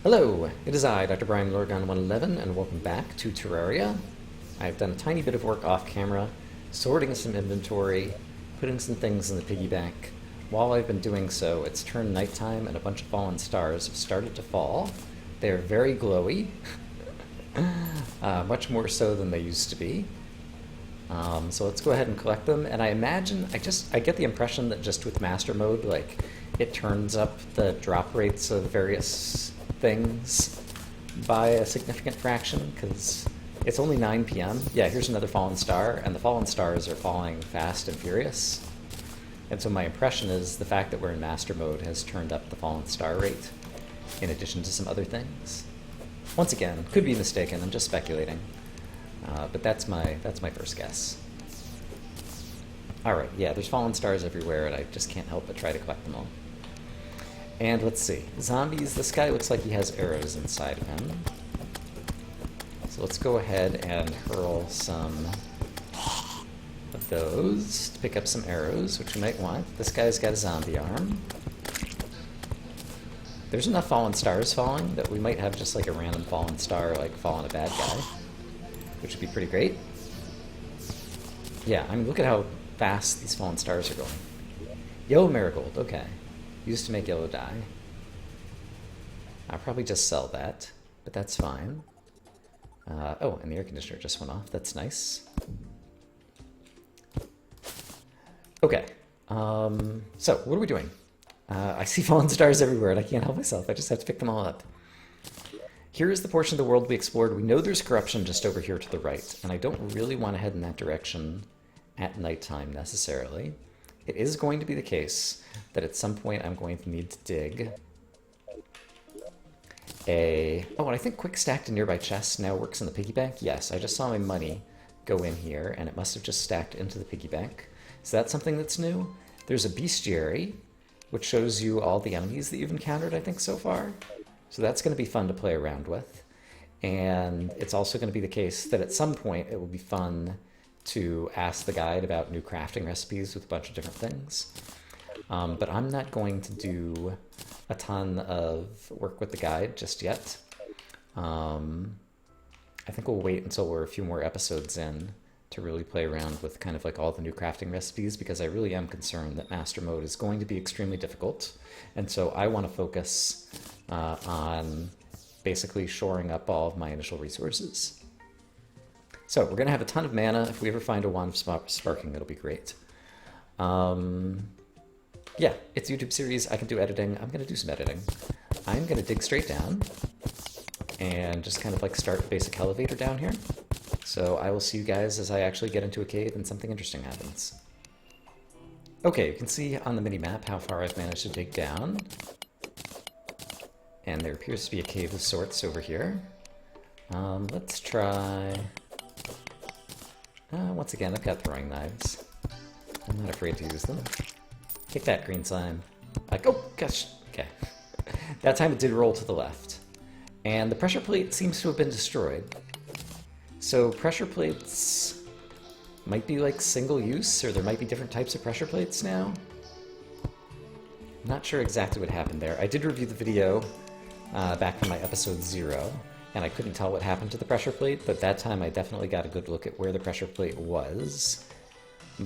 Hello, it is I, Dr. Brian Lorgon111, and welcome back to Terraria. I've done a tiny bit of work off camera, sorting some inventory, putting some things in the piggy bank. While I've been doing so, it's turned nighttime and a bunch of fallen stars have started to fall. They're very glowy, much more so than they used to be. So let's go ahead and collect them, and I imagine, I get the impression that just with Master Mode, like, it turns up the drop rates of various things by a significant fraction, because it's only 9 p.m. Yeah, here's another fallen star, and the fallen stars are falling fast and furious. And so my impression is the fact that we're in Master Mode has turned up the fallen star rate, in addition to some other things. Once again, could be mistaken, I'm just speculating. But that's my first guess. Alright, yeah, there's fallen stars everywhere, and I just can't help but try to collect them all. And let's see. Zombies, this guy looks like he has arrows inside of him. So let's go ahead and hurl some of those to pick up some arrows, which we might want. This guy's got a zombie arm. There's enough fallen stars falling that we might have just like a random fallen star like fall on a bad guy, which would be pretty great. Yeah, I mean, look at how fast these fallen stars are going. Yellow marigold, okay. Used to make yellow dye. I'll probably just sell that, but that's fine. Oh, and the air conditioner just went off. That's nice. Okay, so what are we doing? I see fallen stars everywhere, and I can't help myself. I just have to pick them all up. Here is the portion of the world we explored. We know there's corruption just over here to the right, and I don't really want to head in that direction at nighttime necessarily. It is going to be the case that at some point I'm going to need to dig a... Oh, and I think quick stack to nearby chests now works in the piggy bank. Yes, I just saw my money go in here, and it must have just stacked into the piggy bank. Is that something that's new? There's a bestiary, which shows you all the enemies that you've encountered, I think, so far. So that's going to be fun to play around with. And it's also going to be the case that at some point it will be fun to ask the guide about new crafting recipes with a bunch of different things. But I'm not going to do a ton of work with the guide just yet. I think we'll wait until we're a few more episodes in to really play around with kind of like all the new crafting recipes, because I really am concerned that Master Mode is going to be extremely difficult. And so I want to focus on basically shoring up all of my initial resources. So we're going to have a ton of mana. If we ever find a wand of sparking, it'll be great. Yeah, it's a YouTube series. I can do editing. I'm going to do some editing. I'm going to dig straight down and just kind of like start a basic elevator down here. So I will see you guys as I actually get into a cave and something interesting happens. Okay, you can see on the mini-map how far I've managed to dig down. And there appears to be a cave of sorts over here. Let's try... once again, I've got throwing knives. I'm not afraid to use them. Take that, green slime. Like, oh, gosh, okay. That time it did roll to the left. And the pressure plate seems to have been destroyed. So pressure plates might be like single use, or there might be different types of pressure plates now. I'm not sure exactly what happened there. I did review the video back from my episode 0, and I couldn't tell what happened to the pressure plate, but that time I definitely got a good look at where the pressure plate was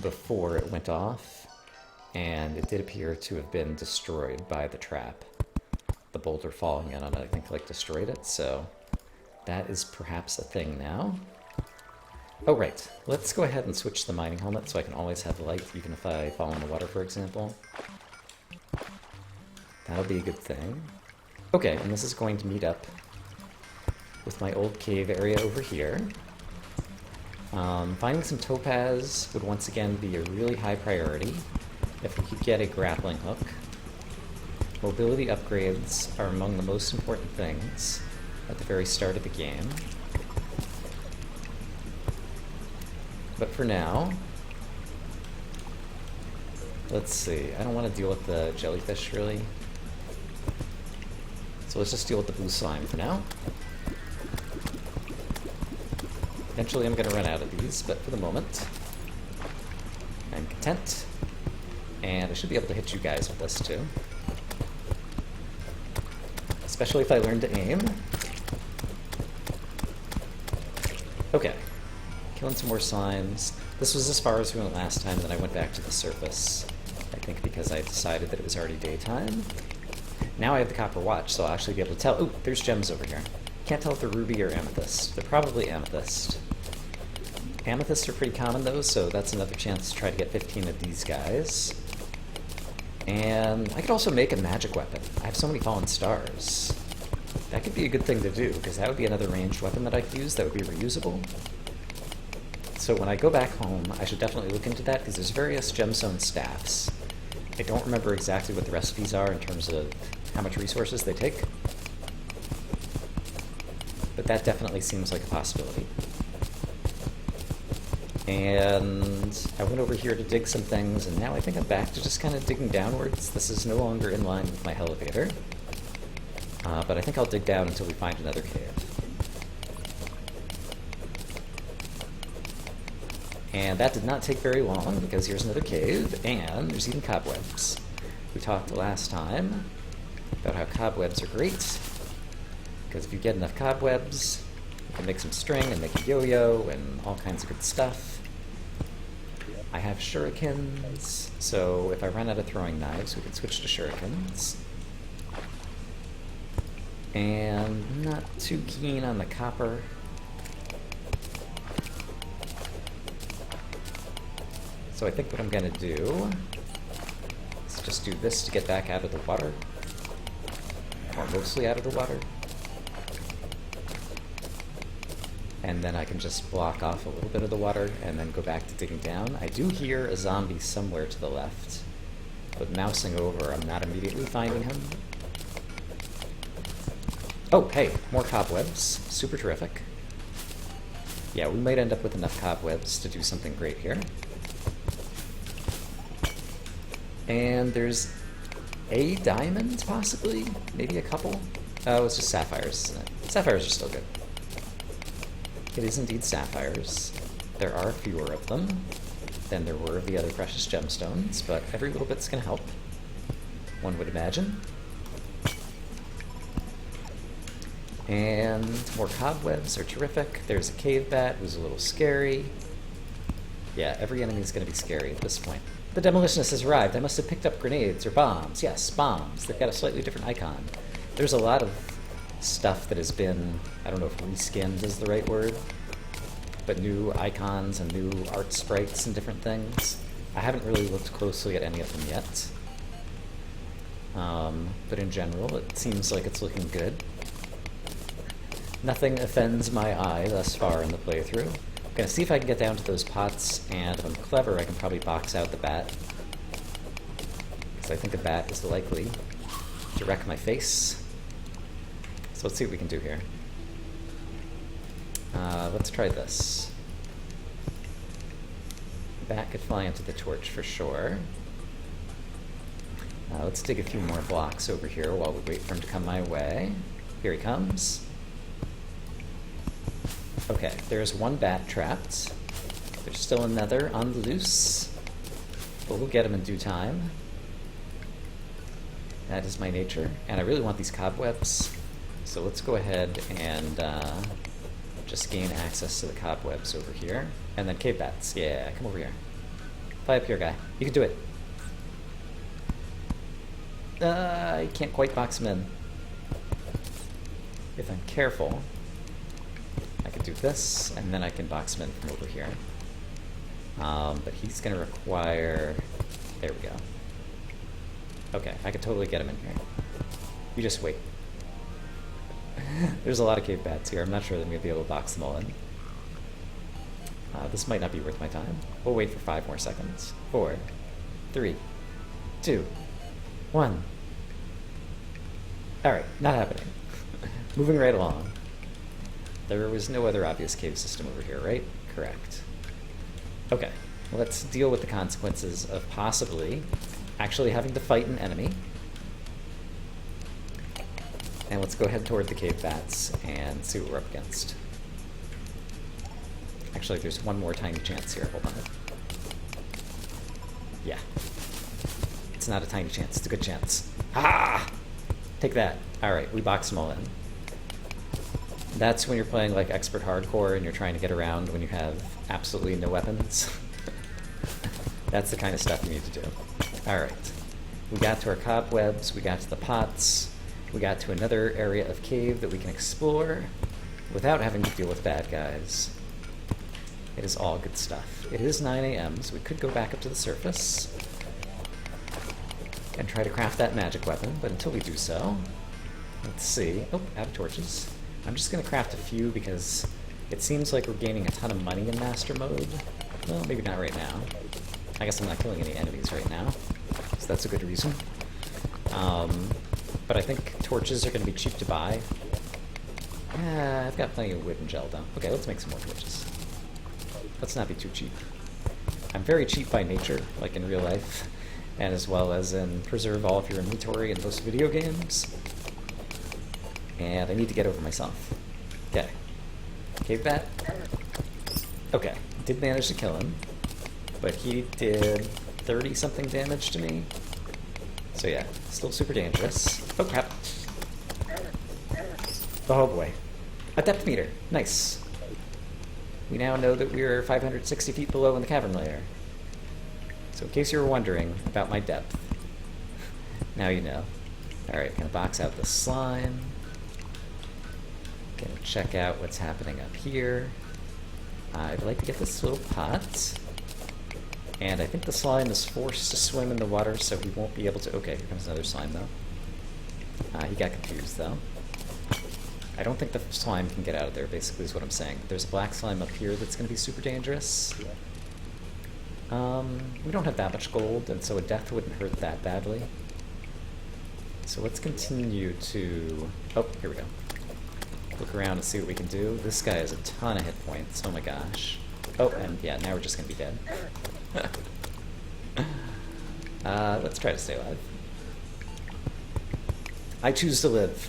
before it went off, and it did appear to have been destroyed by the trap. The boulder falling in on it, I think, like, destroyed it, so that is perhaps a thing now. Oh, right. Let's go ahead and switch the mining helmet so I can always have light, even if I fall in the water, for example. That'll be a good thing. Okay, and this is going to meet up with my old cave area over here. Finding some topaz would once again be a really high priority if we could get a grappling hook. Mobility upgrades are among the most important things at the very start of the game. But for now, let's see, I don't want to deal with the jellyfish really. So let's just deal with the blue slime for now. Eventually I'm going to run out of these, but for the moment, I'm content. And I should be able to hit you guys with this too. especially if I learn to aim. Okay. Killing some more slimes. This was as far as we went last time, and then I went back to the surface. I think because I decided that it was already daytime. Now I have the copper watch, so I'll actually be able to tell. Oh, there's gems over here. Can't tell if they're ruby or amethyst. They're probably amethyst. Amethysts are pretty common, though, so that's another chance to try to get 15 of these guys. And I could also make a magic weapon. I have so many fallen stars. That could be a good thing to do, because that would be another ranged weapon that I could use that would be reusable. So when I go back home, I should definitely look into that, because there's various gemstone staffs. I don't remember exactly what the recipes are in terms of how much resources they take. But that definitely seems like a possibility. And I went over here to dig some things, and now I think I'm back to just kind of digging downwards. This is no longer in line with my elevator. But I think I'll dig down until we find another cave. And that did not take very long, because here's another cave, and there's even cobwebs. We talked last time about how cobwebs are great, because if you get enough cobwebs, you can make some string and make a yo-yo and all kinds of good stuff. I have shurikens, so if I run out of throwing knives, we can switch to shurikens. And I'm not too keen on the copper. So I think what I'm going to do is just do this to get back out of the water. Or mostly out of the water. And then I can just block off a little bit of the water and then go back to digging down. I do hear a zombie somewhere to the left, but mousing over, I'm not immediately finding him. Oh, hey, more cobwebs. Super terrific. Yeah, we might end up with enough cobwebs to do something great here. And there's a diamond, possibly? Maybe a couple? Oh, it's just sapphires, isn't it? Sapphires are still good. It is indeed sapphires. There are fewer of them than there were of the other precious gemstones, but every little bit's gonna help, one would imagine. And more cobwebs are terrific. There's a cave bat who's a little scary. Yeah, every enemy's gonna be scary at this point. The demolitionist has arrived. I must have picked up grenades or bombs. Yes, bombs. They've got a slightly different icon. There's a lot of stuff that has been, I don't know if reskinned is the right word, but new icons and new art sprites and different things. I haven't really looked closely at any of them yet. But in general, it seems like it's looking good. Nothing offends my eye thus far in the playthrough. I'm gonna see if I can get down to those pots, and if I'm clever, I can probably box out the bat. Because I think the bat is likely to wreck my face. So let's see what we can do here. Let's try this. The bat could fly into the torch for sure. Let's dig a few more blocks over here while we wait for him to come my way. Here he comes. Okay, there's one bat trapped. There's still another on the loose, but we'll get him in due time. That is my nature, and I really want these cobwebs. So let's go ahead and just gain access to the cobwebs over here. And then cave bats. Yeah, come over here. Fly up here, guy. You can do it. I can't quite box him in. If I'm careful, I can do this, and then I can box him in from over here. But he's going to require... There we go. Okay, I could totally get him in here. You just wait. There's a lot of cave bats here. I'm not sure that I'm going to be able to box them all in. This might not be worth my time. We'll wait for 5 more seconds. 4, 3, 2, 1. Alright, not happening. Moving right along. There was no other obvious cave system over here, right? Correct. Okay, let's deal with the consequences of possibly actually having to fight an enemy. And let's go ahead toward the cave bats and see what we're up against. Actually, there's one more tiny chance here. Hold on. Yeah. It's not a tiny chance. It's a good chance. Ah! Take that. Alright, we boxed them all in. That's when you're playing like expert hardcore and you're trying to get around when you have absolutely no weapons. That's the kind of stuff you need to do. Alright. We got to our cobwebs, we got to the pots, we got to another area of cave that we can explore without having to deal with bad guys. It is all good stuff. It is 9 a.m., so we could go back up to the surface and try to craft that magic weapon, but until we do so, let's see. Oh, out of torches. I'm just going to craft a few because it seems like we're gaining a ton of money in Master Mode. Well, maybe not right now. I guess I'm not killing any enemies right now, so that's a good reason. But I think torches are going to be cheap to buy. I've got plenty of wood and gel though. Okay, let's make some more torches. Let's not be too cheap. I'm very cheap by nature, like in real life, and as well as in preserve all of your inventory in most video games. And I need to get over myself. Okay. Cave bat. Okay, did manage to kill him, but he did 30-something damage to me. So yeah, still super dangerous. Oh crap. Oh boy. A depth meter. Nice. We now know that we're 560 feet below in the cavern layer. So in case you were wondering about my depth, now you know. Alright, gonna box out the slime. Gonna check out what's happening up here. I'd like to get this little pot. And I think the slime is forced to swim in the water, so he won't be able to... Okay, here comes another slime, though. He got confused, though. I don't think the slime can get out of there, basically, is what I'm saying. There's a black slime up here that's going to be super dangerous. We don't have that much gold, and so a death wouldn't hurt that badly. So let's continue to... Oh, here we go. Look around and see what we can do. This guy has a ton of hit points. Oh my gosh. Oh, and yeah, now we're just going to be dead. Let's try to stay alive. I choose to live.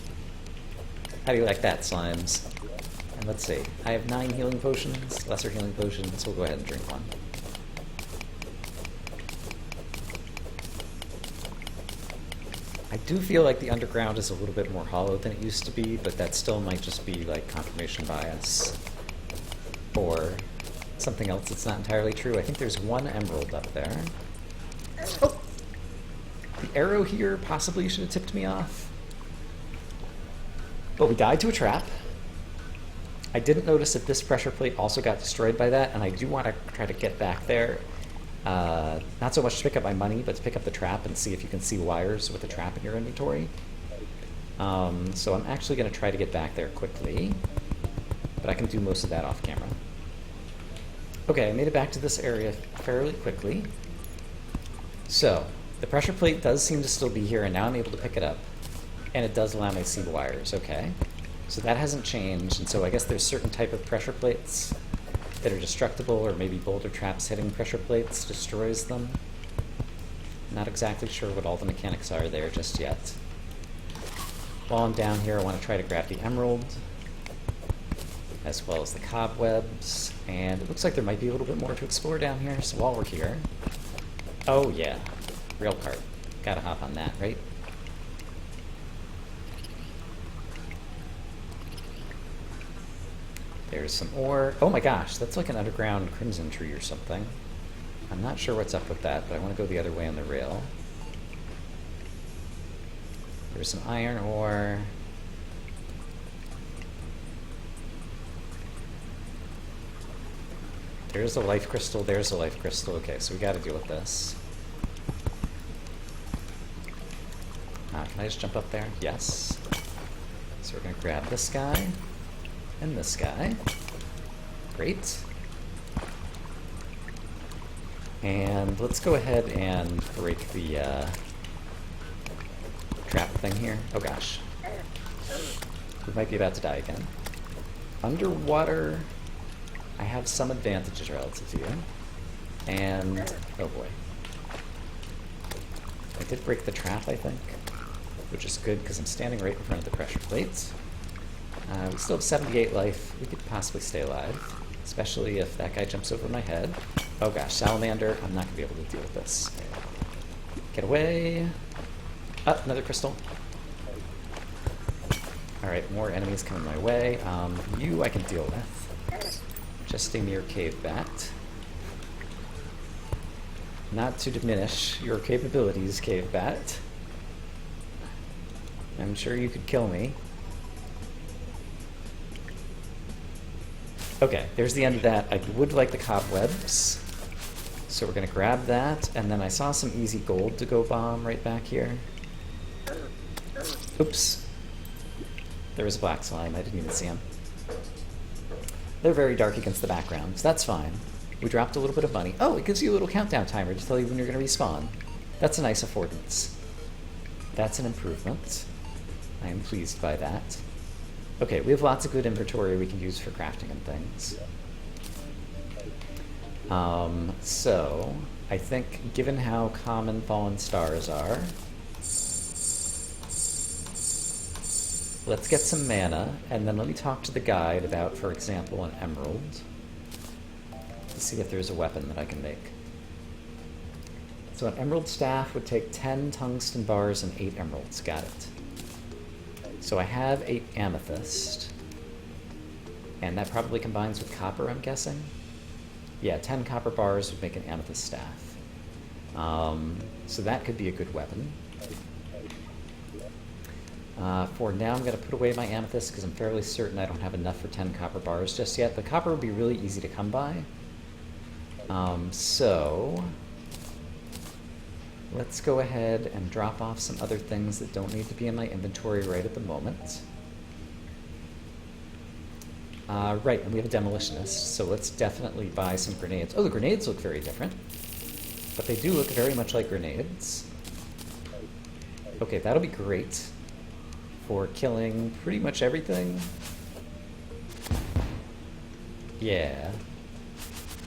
How do you like that, slimes? And let's see. I have 9 healing potions, lesser healing potions. We'll go ahead and drink one. I do feel like the underground is a little bit more hollow than it used to be, but that still might just be like confirmation bias. Or something else that's not entirely true. I think there's 1 emerald up there. Oh! The arrow here possibly should have tipped me off. But we died to a trap. I didn't notice that this pressure plate also got destroyed by that, and I do want to try to get back there. Not so much to pick up my money, but to pick up the trap and see if you can see wires with the trap in your inventory. So I'm actually going to try to get back there quickly, but I can do most of that off camera. Okay, I made it back to this area fairly quickly. So, the pressure plate does seem to still be here, and now I'm able to pick it up. And it does allow me to see the wires, okay. So that hasn't changed, and so I guess there's certain type of pressure plates that are destructible, or maybe boulder traps hitting pressure plates destroys them. Not exactly sure what all the mechanics are there just yet. While I'm down here, I want to try to grab the emerald, as well as the cobwebs, and it looks like there might be a little bit more to explore down here, so while we're here... Oh yeah, rail cart. Gotta hop on that, right? There's some ore. Oh my gosh, that's like an underground crimson tree or something. I'm not sure what's up with that, but I want to go the other way on the rail. There's some iron ore. There's a life crystal, there's a life crystal. Okay, so we gotta deal with this. Can I just jump up there? Yes. So we're gonna grab this guy. And this guy. Great. And let's go ahead and break the trap thing here. Oh gosh. We might be about to die again. Underwater, I have some advantages relative to you. And, oh boy. I did break the trap, I think, which is good because I'm standing right in front of the pressure plates. We still have 78 life. We could possibly stay alive, especially if that guy jumps over my head. Oh gosh, salamander. I'm not going to be able to deal with this. Get away. Oh, another crystal. Alright, more enemies coming my way. You I can deal with. Just a mere cave bat. Not to diminish your capabilities, cave bat. I'm sure you could kill me. Okay, there's the end of that. I would like the cobwebs. So we're going to grab that, and then I saw some easy gold to go bomb right back here. Oops. There was a black slime, I didn't even see him. They're very dark against the background, so that's fine. We dropped a little bit of money. Oh, it gives you a little countdown timer to tell you when you're going to respawn. That's a nice affordance. That's an improvement. I am pleased by that. Okay, we have lots of good inventory we can use for crafting and things. So, I think, given how common fallen stars are, let's get some mana, and then let me talk to the guide about, for example, an emerald. To see if there's a weapon that I can make. So an emerald staff would take 10 tungsten bars and 8 emeralds. Got it. So I have 8 amethyst. And that probably combines with copper, I'm guessing? Yeah, 10 copper bars would make an amethyst staff. So that could be a good weapon. For now, I'm going to put away my amethyst because I'm fairly certain I don't have enough for 10 copper bars just yet. The copper would be really easy to come by. So let's go ahead and drop off some other things that don't need to be in my inventory right at the moment. Right, and we have a demolitionist, so let's definitely buy some grenades. Oh, the grenades look very different, but they do look very much like grenades. Okay, that'll be great for killing pretty much everything. Yeah.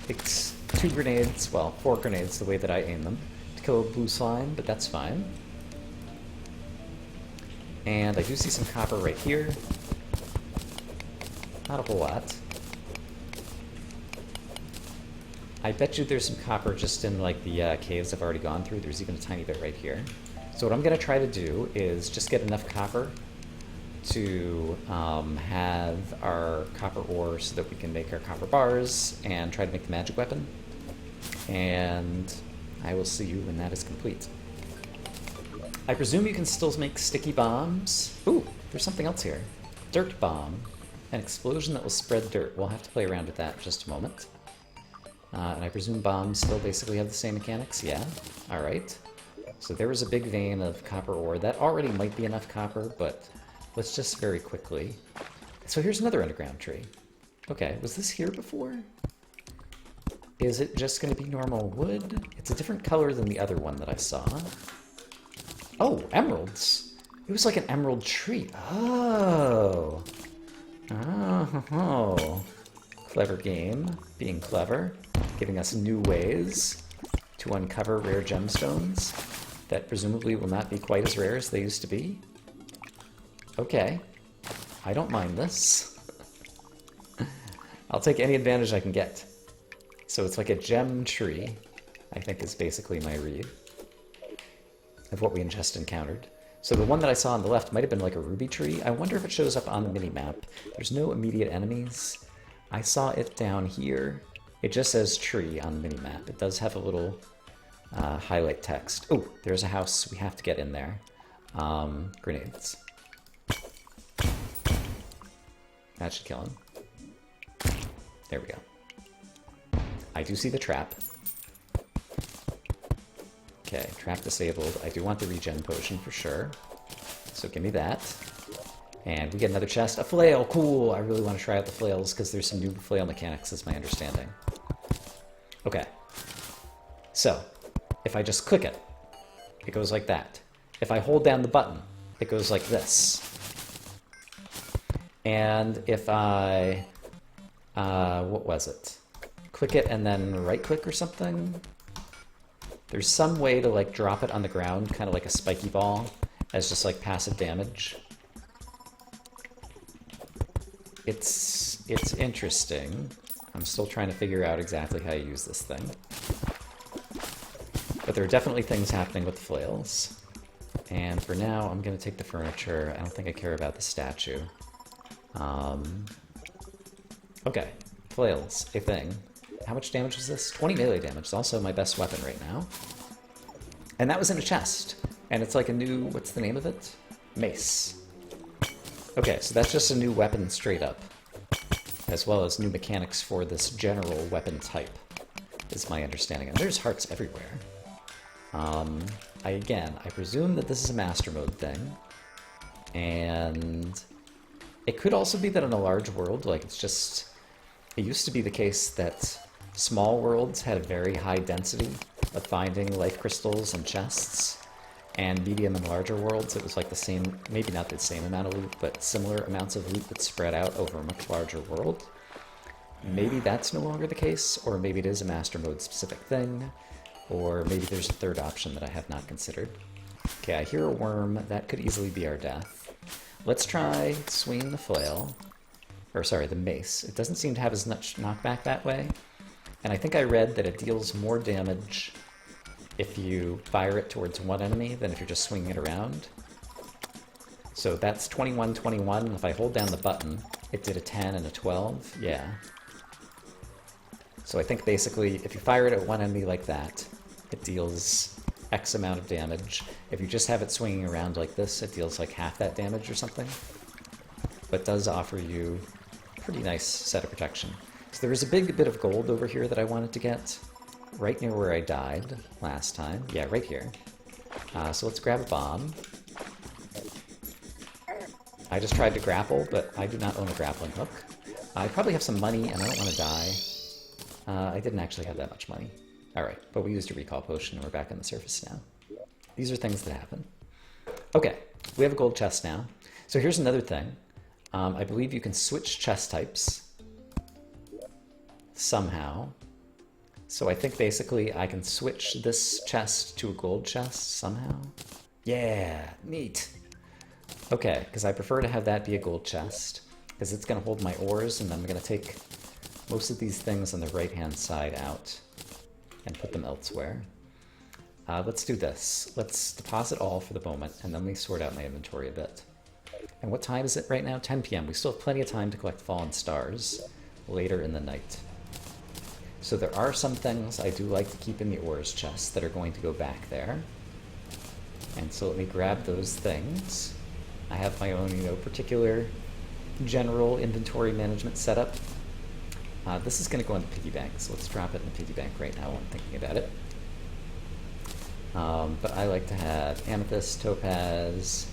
It's 2 grenades, well, 4 grenades the way that I aim them, to kill a blue slime, but that's fine. And I do see some copper right here. Not a whole lot. I bet you there's some copper just in like the caves I've already gone through. There's even a tiny bit right here. So what I'm going to try to do is just get enough copper to have our copper ore so that we can make our copper bars and try to make the magic weapon. And I will see you when that is complete. I presume you can still make sticky bombs. Ooh, there's something else here. Dirt bomb. An explosion that will spread dirt. We'll have to play around with that in just a moment. And I presume bombs still basically have the same mechanics? Yeah. Alright. So there was a big vein of copper ore. That already might be enough copper, but let's just very quickly. So here's another underground tree. Okay, was this here before? Is it just going to be normal wood? It's a different color than the other one that I saw. Oh, emeralds! It was like an emerald tree. Oh! Oh, clever game, being clever, giving us new ways to uncover rare gemstones that presumably will not be quite as rare as they used to be. Okay, I don't mind this. I'll take any advantage I can get. So it's like a gem tree, I think is basically my read of what we just encountered. So the one that I saw on the left might have been like a ruby tree. I wonder if it shows up on the mini-map. There's no immediate enemies. I saw it down here. It just says tree on the mini-map. It does have a little highlight text. Oh, there's a house. We have to get in there. Grenades. That should kill him. There we go. I do see the trap. Okay, trap disabled. I do want the regen potion for sure. So give me that. And we get another chest. A flail! Cool! I really want to try out the flails because there's some new flail mechanics, is my understanding. Okay. So, if I just click it, it goes like that. If I hold down the button, it goes like this. And if I... what was it? Click it and then right-click or something? There's some way to like drop it on the ground, kind of like a spiky ball, as just like passive damage. It's interesting. I'm still trying to figure out exactly how you use this thing. But there are definitely things happening with the flails. And for now, I'm going to take the furniture. I don't think I care about the statue. Okay, flails, a thing. How much damage was this? 20 melee damage. It's also my best weapon right now. And that was in a chest. And it's like a new, what's the name of it? Mace. Okay, so that's just a new weapon straight up. As well as new mechanics for this general weapon type, is my understanding. And there's hearts everywhere. I presume that this is a Master Mode thing. And it could also be that in a large world, like it's just... It used to be the case that small worlds had a very high density of finding life crystals and chests, and medium and larger worlds, it was like the same, maybe not the same amount of loot, but similar amounts of loot that spread out over a much larger world. Maybe that's no longer the case, or maybe it is a Master Mode specific thing, or maybe there's a third option that I have not considered. Okay, I hear a worm. That could easily be our death. Let's try swinging the flail. Or sorry, the mace. It doesn't seem to have as much knockback that way. And I think I read that it deals more damage if you fire it towards one enemy than if you're just swinging it around. So that's 21, 21. If I hold down the button, it did a 10 and a 12. Yeah. So I think basically, if you fire it at one enemy like that, it deals X amount of damage. If you just have it swinging around like this, it deals like half that damage or something. But does offer you a pretty nice set of protection. So there was a big bit of gold over here that I wanted to get, right near where I died last time. Yeah, right here. So let's grab a bomb. I just tried to grapple, but I do not own a grappling hook. I probably have some money, and I don't want to die. I didn't actually have that much money. Alright, but we used a recall potion, and we're back on the surface now. These are things that happen. Okay, we have a gold chest now. So here's another thing. I believe you can switch chest types somehow. So I think basically I can switch this chest to a gold chest somehow. Yeah, neat. Okay, because I prefer to have that be a gold chest, because it's going to hold my ores, and I'm going to take most of these things on the right-hand side out and put them elsewhere. Let's do this. Let's deposit all for the moment, and then let me sort out my inventory a bit. And what time is it right now? 10 p.m. We still have plenty of time to collect fallen stars later in the night. So there are some things I do like to keep in the ores chest that are going to go back there. And so let me grab those things. I have my own, particular general inventory management setup. This is going to go in the piggy bank, so let's drop it in the piggy bank right now while I'm thinking about it. But I like to have amethyst, topaz,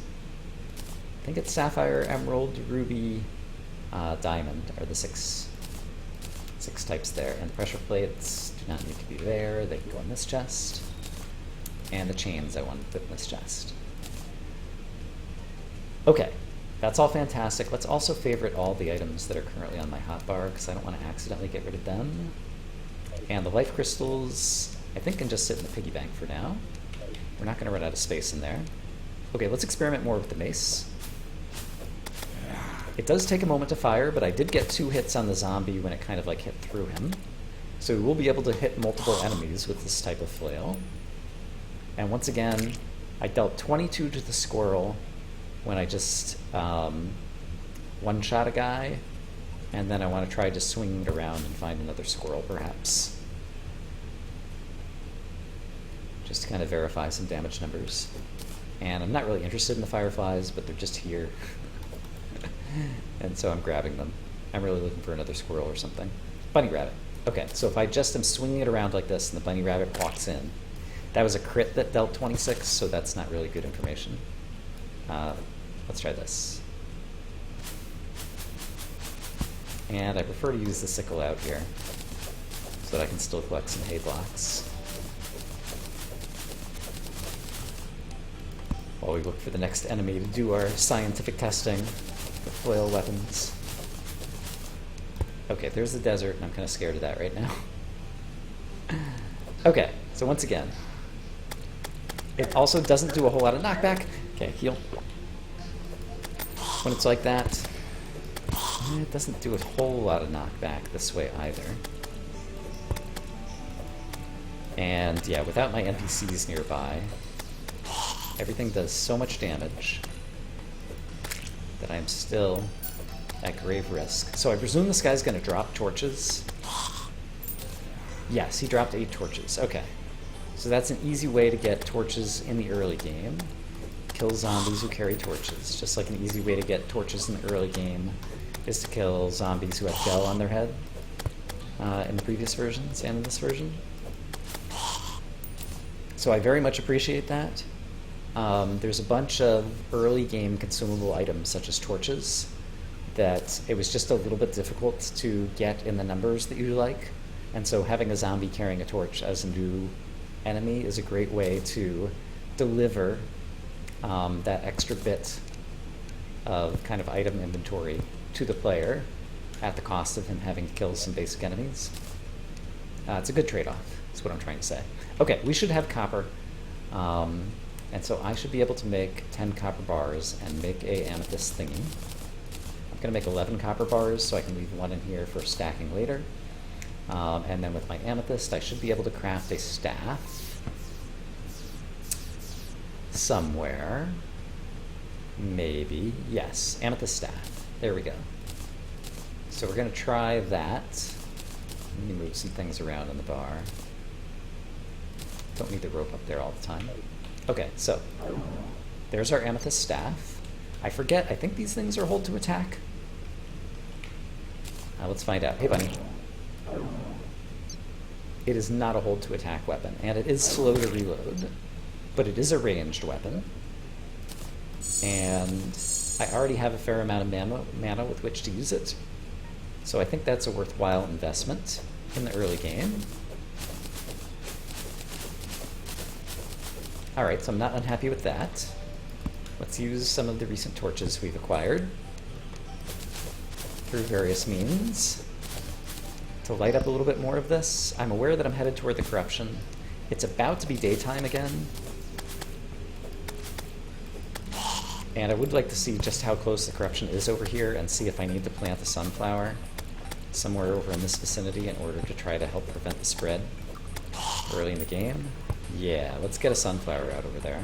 I think it's sapphire, emerald, ruby, diamond are the six types there. And the pressure plates do not need to be there. They can go in this chest. And the chains I want to put in this chest. Okay, that's all fantastic. Let's also favorite all the items that are currently on my hotbar, because I don't want to accidentally get rid of them. And the life crystals, I think, can just sit in the piggy bank for now. We're not going to run out of space in there. Okay, let's experiment more with the mace. It does take a moment to fire, but I did get 2 hits on the zombie when it kind of like hit through him. So we will be able to hit multiple enemies with this type of flail. And once again, I dealt 22 to the squirrel when I just one-shot a guy, and then I want to try just swinging it around and find another squirrel, perhaps. Just to kind of verify some damage numbers. And I'm not really interested in the fireflies, but they're just here. And so I'm grabbing them. I'm really looking for another squirrel or something. Bunny rabbit. Okay, so if I just am swinging it around like this and the bunny rabbit walks in, that was a crit that dealt 26, so that's not really good information. Let's try this. And I prefer to use the sickle out here so that I can still collect some hay blocks while we look for the next enemy to do our scientific testing with flail weapons. Okay, there's the desert, and I'm kind of scared of that right now. Okay, so once again, it also doesn't do a whole lot of knockback. Okay, heal. When it's like that, it doesn't do a whole lot of knockback this way either. And yeah, without my NPCs nearby, Everything does so much damage that I'm still at grave risk. So I presume this guy's going to drop torches. Yes, he dropped 8 torches. Okay. So that's an easy way to get torches in the early game. Kill zombies who carry torches. Just like an easy way to get torches in the early game is to kill zombies who have gel on their head in the previous versions and in this version. So I very much appreciate that. There's a bunch of early game consumable items such as torches that it was just a little bit difficult to get in the numbers that you like. And so having a zombie carrying a torch as a new enemy is a great way to deliver that extra bit of kind of item inventory to the player at the cost of him having to kill some basic enemies. It's a good trade-off, is what I'm trying to say. Okay, we should have copper. And so I should be able to make 10 copper bars and make a amethyst thingy. I'm going to make 11 copper bars so I can leave one in here for stacking later. And then with my amethyst, I should be able to craft a staff somewhere. Maybe. Yes, amethyst staff. There we go. So we're going to try that. Let me move some things around in the bar. Don't need the rope up there all the time. Okay, so there's our amethyst staff. I forget, I think these things are hold to attack. Let's find out. Hey, bunny. It is not a hold to attack weapon, and it is slow to reload, but it is a ranged weapon. And I already have a fair amount of mana with which to use it. So I think that's a worthwhile investment in the early game. Alright, so I'm not unhappy with that. Let's use some of the recent torches we've acquired through various means to light up a little bit more of this. I'm aware that I'm headed toward the corruption. It's about to be daytime again. And I would like to see just how close the corruption is over here and see if I need to plant a sunflower somewhere over in this vicinity in order to try to help prevent the spread early in the game. Yeah, let's get a sunflower out over there.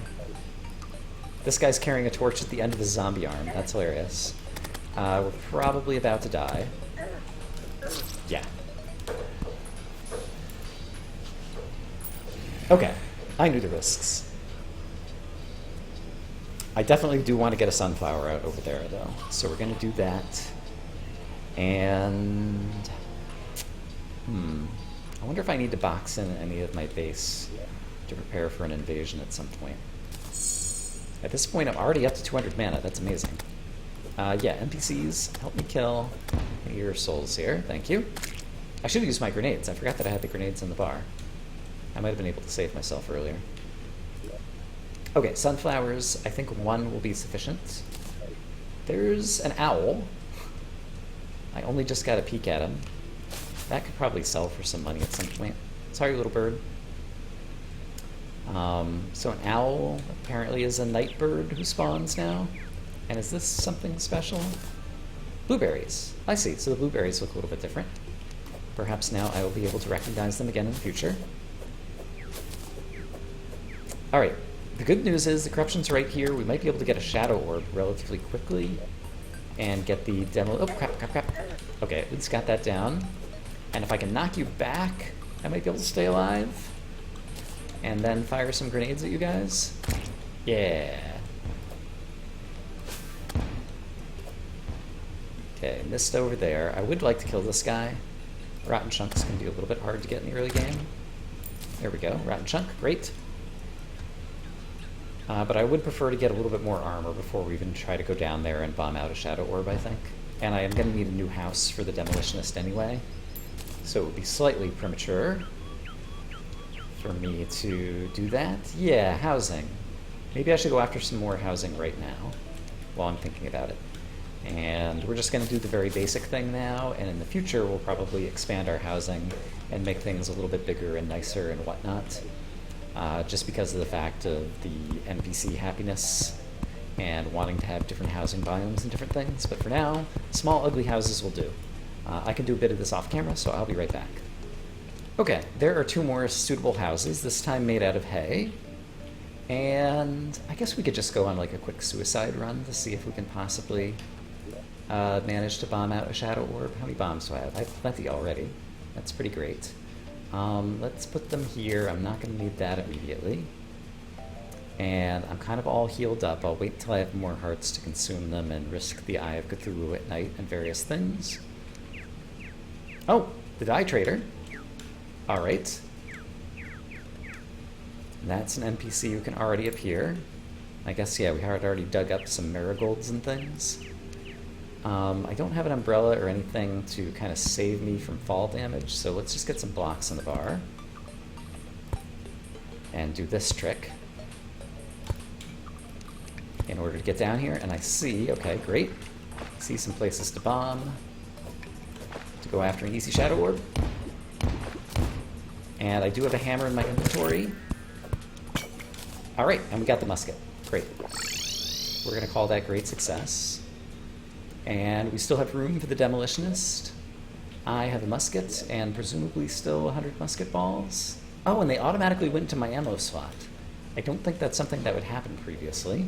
This guy's carrying a torch at the end of his zombie arm. That's hilarious. We're probably about to die. Yeah. Okay, I knew the risks. I definitely do want to get a sunflower out over there, though. So we're going to do that. And... I wonder if I need to box in any of my base to prepare for an invasion at some point. At this point, I'm already up to 200 mana. That's amazing. Yeah, NPCs, help me kill your souls here. Thank you. I should have used my grenades. I forgot that I had the grenades in the bar. I might have been able to save myself earlier. Okay, sunflowers. I think one will be sufficient. There's an owl. I only just got a peek at him. That could probably sell for some money at some point. Sorry, little bird. So an owl apparently is a night bird who spawns now. And is this something special? Blueberries. I see. So the blueberries look a little bit different. Perhaps now I will be able to recognize them again in the future. Alright. The good news is the corruption's right here. We might be able to get a shadow orb relatively quickly and get the demo... Oh, crap, crap, crap. Okay, at least got that down. And if I can knock you back, I might be able to stay alive. And then fire some grenades at you guys. Yeah. Okay, missed over there. I would like to kill this guy. Rotten Chunks can be a little bit hard to get in the early game. There we go. Rotten Chunk, great. But I would prefer to get a little bit more armor before we even try to go down there and bomb out a Shadow Orb, I think. And I am going to need a new house for the Demolitionist anyway. So it would be slightly premature for me to do that. Yeah, housing. Maybe I should go after some more housing right now while I'm thinking about it. And we're just going to do the very basic thing now, and in the future we'll probably expand our housing and make things a little bit bigger and nicer and whatnot. Just because of the fact of the NPC happiness and wanting to have different housing biomes and different things. But for now, small ugly houses will do. I can do a bit of this off camera, so I'll be right back. Okay, there are two more suitable houses, this time made out of hay. And I guess we could just go on like a quick suicide run to see if we can possibly manage to bomb out a shadow orb. How many bombs do I have? I have plenty already. That's pretty great. Let's put them here. I'm not going to need that immediately. And I'm kind of all healed up. I'll wait until I have more hearts to consume them and risk the Eye of Cthulhu at night and various things. Oh, the Die Trader. All right. That's an NPC who can already appear. I guess, yeah, we had already dug up some marigolds and things. I don't have an umbrella or anything to kind of save me from fall damage, so let's just get some blocks on the bar. And do this trick. In order to get down here, and I see, okay, great. See some places to bomb. To go after an easy shadow orb. And I do have a hammer in my inventory. Alright, and we got the musket. Great. We're going to call that great success. And we still have room for the demolitionist. I have a musket, and presumably still 100 musket balls. Oh, and they automatically went to my ammo slot. I don't think that's something that would happen previously.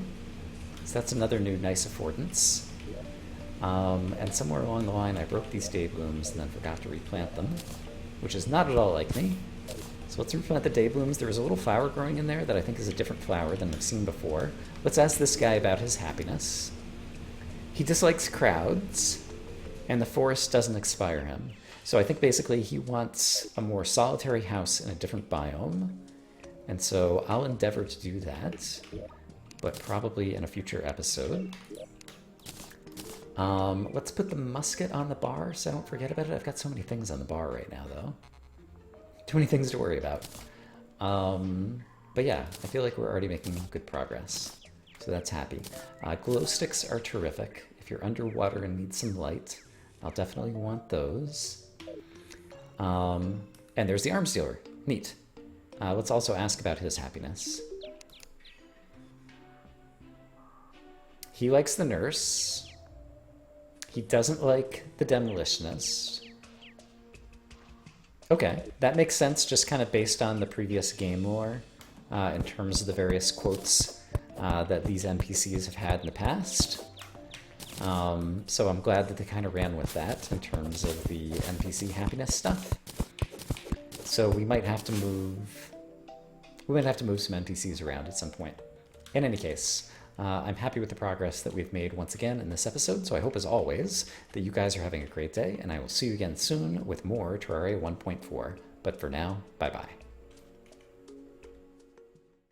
So that's another new nice affordance. And somewhere along the line I broke these day blooms and then forgot to replant them, which is not at all like me. So let's replant the day blooms. There was a little flower growing in there that I think is a different flower than I've seen before. Let's ask this guy about his happiness. He dislikes crowds, and the forest doesn't inspire him. So I think basically he wants a more solitary house in a different biome. And so I'll endeavor to do that, but probably in a future episode. Let's put the musket on the bar so I don't forget about it. I've got so many things on the bar right now, though. Too many things to worry about. But yeah, I feel like we're already making good progress. So that's happy. Glow sticks are terrific. If you're underwater and need some light, I'll definitely want those. And there's the arms dealer. Neat. Let's also ask about his happiness. He likes the nurse. He doesn't like the demolitionist. Okay, that makes sense just kind of based on the previous game lore in terms of the various quotes that these NPCs have had in the past. So I'm glad that they kind of ran with that in terms of the NPC happiness stuff. So we might have to move some NPCs around at some point. In any case, I'm happy with the progress that we've made once again in this episode, so I hope, as always, that you guys are having a great day, and I will see you again soon with more Terraria 1.4. But for now, bye-bye.